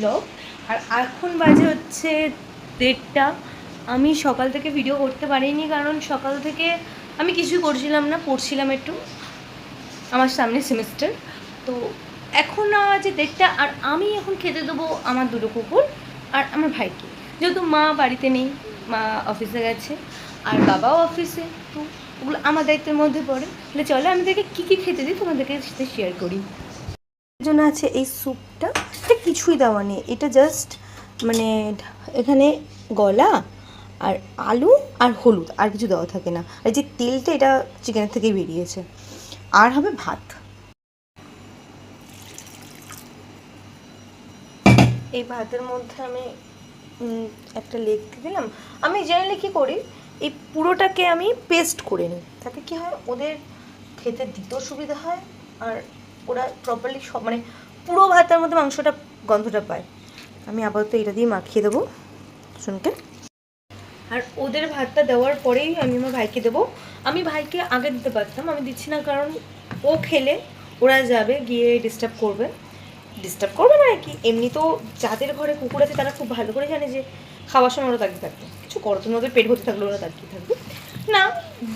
Blog. আর এখন বাজে হচ্ছে 1:30। আমি সকাল থেকে ভিডিও করতে পারিনি, কারণ সকাল থেকে আমি কিছুই করছিলাম না, পড়ছিলাম একটু, আমার সামনে সেমিস্টার। তো এখন যে 1:30, আর আমি এখন খেতে দেবো আমার দুটো কুকুর আর আমার ভাইকে, যেহেতু মা বাড়িতে নেই, মা অফিসে গেছে আর বাবাও অফিসে, তো ওগুলো আমার দায়িত্বের মধ্যে পড়ে। তাহলে চলো আমি তাদেরকে কী কী খেতে দিই তোমাদেরকে সাথে শেয়ার করি। এর জন্য আছে এই স্যুপটা, এটা কিছুই দেওয়া নেই, এটা জাস্ট মানে এখানে গলা আর আলু আর হলুদ, আর কিছু দেওয়া থাকে না। আর যে তেলটা, এটা চিকেনের থেকেই বেরিয়েছে। আর হবে ভাত। এই ভাতের মধ্যে আমি একটা লেগ দিলাম। আমি জেনারেলি কী করি, এই পুরোটাকে আমি পেস্ট করে নিই, তাতে কী হয় ওদের খেতে দিতেও সুবিধা হয়, আর ওরা প্রপারলি সব মানে পুরো ভাতের মধ্যে মাংসটা গন্ধটা পায়। আমি আপাতত এটা দিয়ে মাখিয়ে দেবো শুনকে। আর ওদের ভাতটা দেওয়ার পরেই আমি আমার ভাইকে দেবো। আমি ভাইকে আগে দিতে পারতাম, আমি দিচ্ছি না, কারণ ও খেলে ওরা যাবে গিয়ে ডিস্টার্ব করবে মানে কি, এমনি তো যাদের ঘরে কুকুর আছে তারা খুব ভালো করে জানে যে খাওয়ার সময় ওরা তাকিয়ে থাকবে, কিছু করো, তুমি ওদের পেট ভর্তি থাকলে ওরা তাকিয়ে থাকবে না।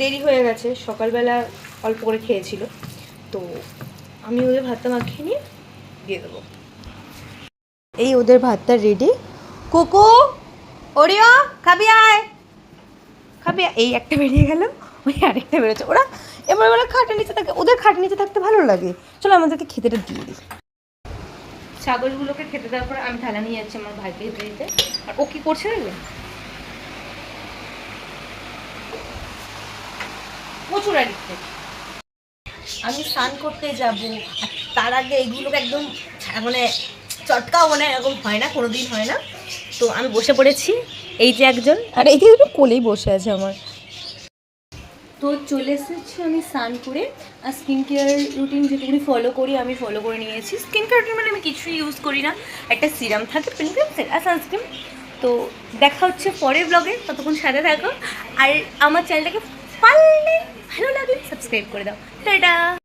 দেরি হয়ে গেছে, সকালবেলা অল্প করে খেয়েছিল, তো আমি ওদের ভাতটা মাখিয়ে নিয়ে দিয়ে দেবো। এই ওদের ভাতটা রেডি। কুকু, ওরিও, খাবি আয়, খাবি। এই একটা বেরিয়ে গেল, ওই আরেকটা বেরোচ্ছে। ওরা এবার ওরা খাটের নিচে থাকে, ওদের খাটের নিচে থাকতে ভালো লাগে। চলো আমাদেরকে খেতেটা দিয়ে দিই। ছাগলগুলোকে খেতে দেওয়ার পর আমি থালা নিয়ে যাচ্ছি আমার ভাইকে খেতে দিতে। আর ও কী করছে দেখবে, প্রচুর অ্যাডিক্টেড। আমি স্নান করতে যাব, আর তার আগে এইগুলোকে একদম মানে চটকাও, মানে এরকম হয় না, কোনো দিন হয় না। তো আমি বসে পড়েছি, এই যে একজন, আর এই যে দুটো কোলেই বসে আছে আমার। তো চলে এসেছি আমি স্নান করে। আর স্কিন কেয়ার রুটিন যেটুকুনি ফলো করি আমি ফলো করে নিয়েছি। স্কিন কেয়ার রুটিন মানে আমি কিছুই ইউজ করি না, একটা সিরাম থাকে, পিলগ্রিম সেট আর সানস্ক্রিন। তো দেখা হচ্ছে পরের ব্লগে, ততক্ষণ সাথে থাকো। আর আমার চ্যানেলটাকে পারলে ভালো লাগলে সাবস্ক্রাইব করে দাও। টাটা।